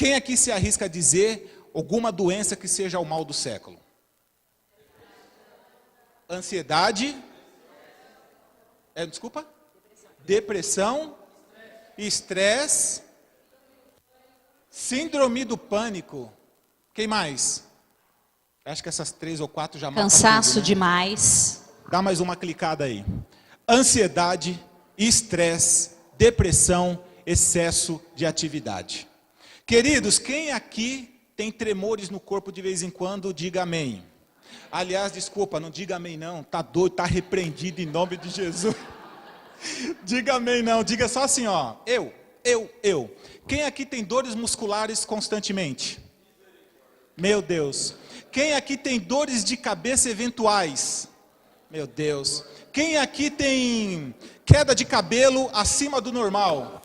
Quem aqui se arrisca a dizer alguma doença que seja o mal do século? Ansiedade. Desculpa? Depressão. Estresse. Síndrome do pânico. Quem mais? Acho que essas 3 ou 4 já matam Cansaço tudo, né? demais. Dá mais uma clicada aí. Ansiedade, estresse, depressão, excesso de atividade. Queridos, quem aqui tem tremores no corpo de vez em quando, diga amém. Aliás, desculpa, não diga amém não, tá doido, tá repreendido em nome de Jesus. Diga amém não, diga só assim, ó, eu. Quem aqui tem dores musculares constantemente? Meu Deus. Quem aqui tem dores de cabeça eventuais? Meu Deus. Quem aqui tem queda de cabelo acima do normal?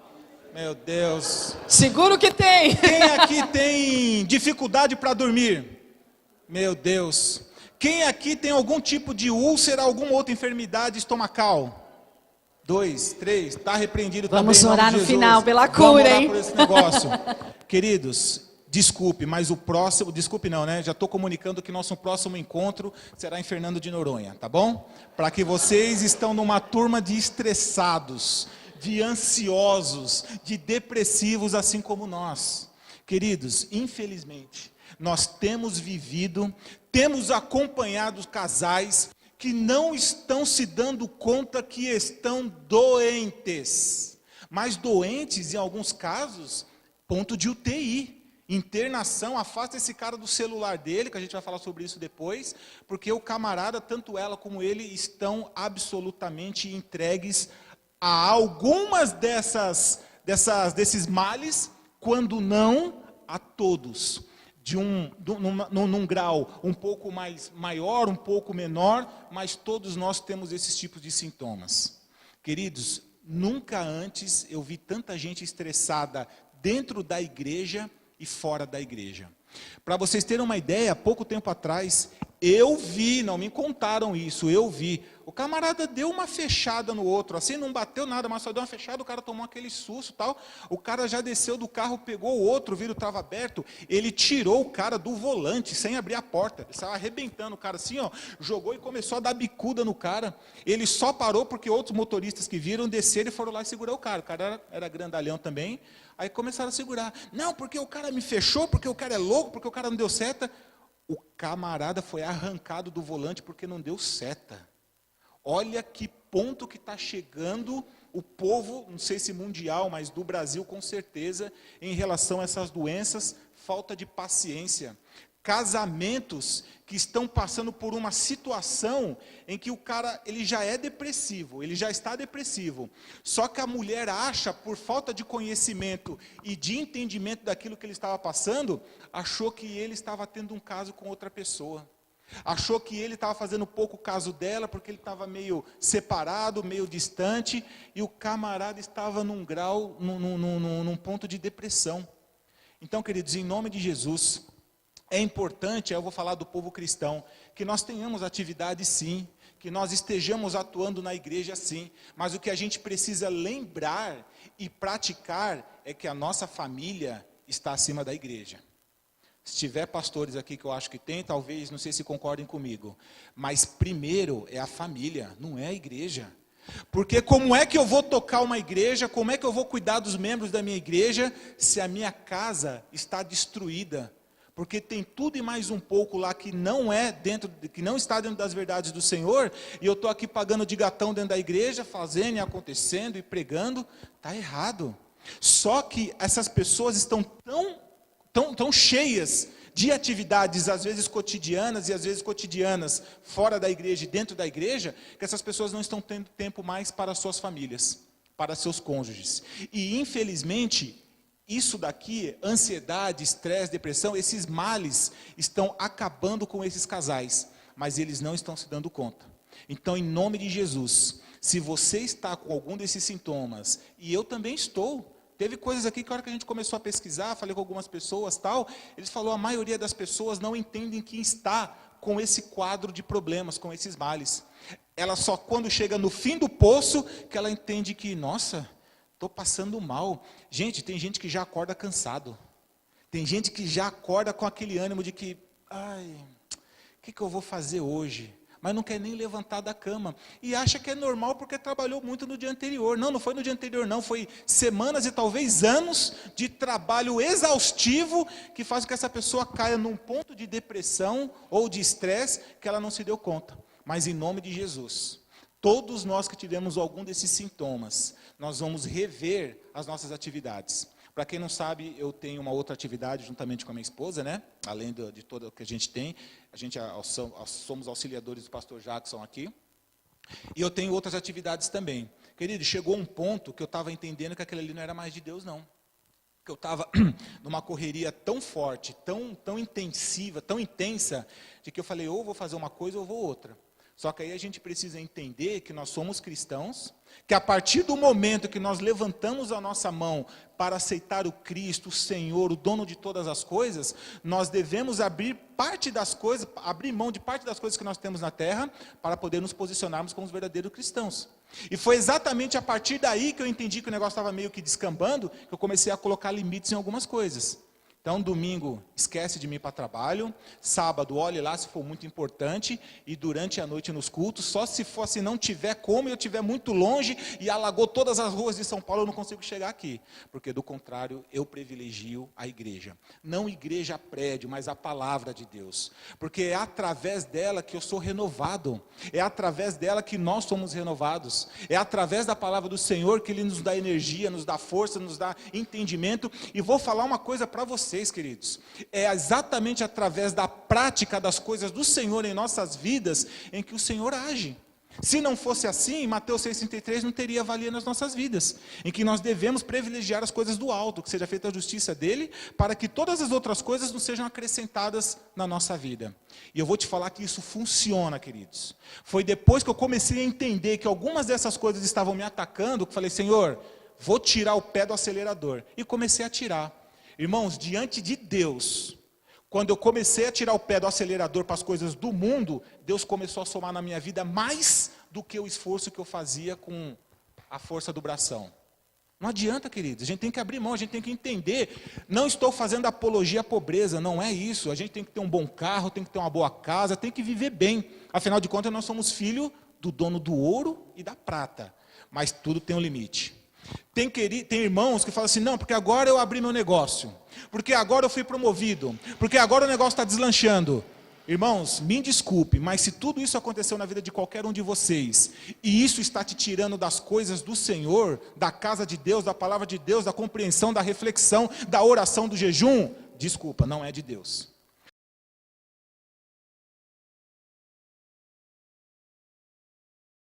Meu Deus. Seguro que tem. Quem aqui tem dificuldade para dormir? Meu Deus. Quem aqui tem algum tipo de úlcera, alguma outra enfermidade estomacal? 2, 3, está repreendido também. Vamos em nome orar de no Jesus. final pela Vamos cura, orar hein? por esse negócio. Queridos, desculpe, mas o próximo, desculpe não, né? Já estou comunicando que nosso próximo encontro será em Fernando de Noronha, tá bom? Para que vocês estão numa turma de estressados, de ansiosos, de depressivos, assim como nós. Queridos, infelizmente, nós temos vivido, temos acompanhado casais que não estão se dando conta que estão doentes. Mas doentes, em alguns casos, ponto de UTI. Internação, afasta esse cara do celular dele, que a gente vai falar sobre isso depois, porque o camarada, tanto ela como ele, estão absolutamente entregues a algumas desses males, quando não a todos. Num grau um pouco mais maior, um pouco menor, mas todos nós temos esses tipos de sintomas. Queridos, nunca antes eu vi tanta gente estressada dentro da igreja e fora da igreja. Para vocês terem uma ideia, pouco tempo atrás, eu vi, não me contaram isso, eu vi, o camarada deu uma fechada no outro, assim, não bateu nada, mas só deu uma fechada, o cara tomou aquele susto, tal, o cara já desceu do carro, pegou o outro, o vidro estava aberto, ele tirou o cara do volante, sem abrir a porta, ele estava arrebentando o cara assim, ó, jogou e começou a dar bicuda no cara, ele só parou porque outros motoristas que viram, desceram e foram lá e segurar o cara era grandalhão também, aí começaram a segurar, não, porque o cara me fechou, porque o cara é louco, porque o cara não deu seta. O camarada foi arrancado do volante porque não deu seta. Olha que ponto que está chegando o povo, não sei se mundial, mas do Brasil com certeza, em relação a essas doenças, falta de paciência. Casamentos que estão passando por uma situação em que o cara, ele já é depressivo, ele já está depressivo. Só que a mulher acha, por falta de conhecimento e de entendimento daquilo que ele estava passando, achou que ele estava tendo um caso com outra pessoa. Achou que ele estava fazendo pouco caso dela, porque ele estava meio separado, meio distante, e o camarada estava num grau, num ponto de depressão. Então, queridos, em nome de Jesus, é importante, eu vou falar do povo cristão, que nós tenhamos atividade sim, que nós estejamos atuando na igreja sim, mas o que a gente precisa lembrar e praticar é que a nossa família está acima da igreja. Se tiver pastores aqui que eu acho que tem, talvez, não sei se concordem comigo, mas primeiro é a família, não é a igreja. Porque como é que eu vou tocar uma igreja, como é que eu vou cuidar dos membros da minha igreja, se a minha casa está destruída? Porque tem tudo e mais um pouco lá que não está dentro das verdades do Senhor, e eu estou aqui pagando de gatão dentro da igreja, fazendo e acontecendo e pregando, está errado. Só que essas pessoas estão tão cheias de atividades, às vezes cotidianas e às vezes cotidianas, fora da igreja e dentro da igreja, que essas pessoas não estão tendo tempo mais para suas famílias, para seus cônjuges. E infelizmente, isso daqui, ansiedade, estresse, depressão, esses males estão acabando com esses casais, mas eles não estão se dando conta. Então, em nome de Jesus, se você está com algum desses sintomas, e eu também estou, teve coisas aqui que a hora que a gente começou a pesquisar, falei com algumas pessoas, tal, eles falaram, a maioria das pessoas não entendem que está com esse quadro de problemas, com esses males. Ela só quando chega no fim do poço, que ela entende que, nossa, estou passando mal. Gente, tem gente que já acorda cansado. Tem gente que já acorda com aquele ânimo de que, o que eu vou fazer hoje? Mas não quer nem levantar da cama. E acha que é normal porque trabalhou muito no dia anterior. Não, não foi no dia anterior não, foi semanas e talvez anos de trabalho exaustivo que faz com que essa pessoa caia num ponto de depressão ou de estresse que ela não se deu conta. Mas em nome de Jesus, todos nós que tivemos algum desses sintomas, nós vamos rever as nossas atividades. Para quem não sabe, eu tenho uma outra atividade juntamente com a minha esposa, né? Além de toda o que a gente tem. A gente somos auxiliadores do pastor Jackson aqui. E eu tenho outras atividades também. Querido, chegou um ponto que eu estava entendendo que aquilo ali não era mais de Deus, não. Que eu estava numa correria tão forte, tão intensiva, tão intensa, de que eu falei, ou vou fazer uma coisa ou vou outra. Só que aí a gente precisa entender que nós somos cristãos, que a partir do momento que nós levantamos a nossa mão para aceitar o Cristo, o Senhor, o dono de todas as coisas, nós devemos abrir mão de parte das coisas que nós temos na terra, para poder nos posicionarmos como os verdadeiros cristãos. E foi exatamente a partir daí que eu entendi que o negócio estava meio que descambando, que eu comecei a colocar limites em algumas coisas. Então, domingo, esquece de mim para trabalho. Sábado, olhe lá se for muito importante. E durante a noite nos cultos, só se for assim, não tiver como, eu estiver muito longe e alagou todas as ruas de São Paulo, eu não consigo chegar aqui. Porque, do contrário, eu privilegio a igreja. Não igreja prédio, mas a palavra de Deus. Porque é através dela que eu sou renovado. É através dela que nós somos renovados. É através da palavra do Senhor que Ele nos dá energia, nos dá força, nos dá entendimento. E vou falar uma coisa para vocês, queridos, é exatamente através da prática das coisas do Senhor em nossas vidas, em que o Senhor age. Se não fosse assim, Mateus 6,33 não teria valia nas nossas vidas, em que nós devemos privilegiar as coisas do alto, que seja feita a justiça dele, para que todas as outras coisas não sejam acrescentadas na nossa vida. E eu vou te falar que isso funciona, queridos. Foi depois que eu comecei a entender que algumas dessas coisas estavam me atacando, que eu falei, Senhor, vou tirar o pé do acelerador. E comecei a tirar. Irmãos, diante de Deus, quando eu comecei a tirar o pé do acelerador para as coisas do mundo, Deus começou a somar na minha vida mais do que o esforço que eu fazia com a força do bração. Não adianta, queridos, a gente tem que abrir mão, a gente tem que entender. Não estou fazendo apologia à pobreza, não é isso. A gente tem que ter um bom carro, tem que ter uma boa casa, tem que viver bem. Afinal de contas, nós somos filhos do dono do ouro e da prata. Mas tudo tem um limite. Tem irmãos que falam assim, não, porque agora eu abri meu negócio, porque agora eu fui promovido, porque agora o negócio está deslanchando. Irmãos, me desculpe, mas se tudo isso aconteceu na vida de qualquer um de vocês, e isso está te tirando das coisas do Senhor, da casa de Deus, da palavra de Deus, da compreensão, da reflexão, da oração, do jejum, desculpa, não é de Deus.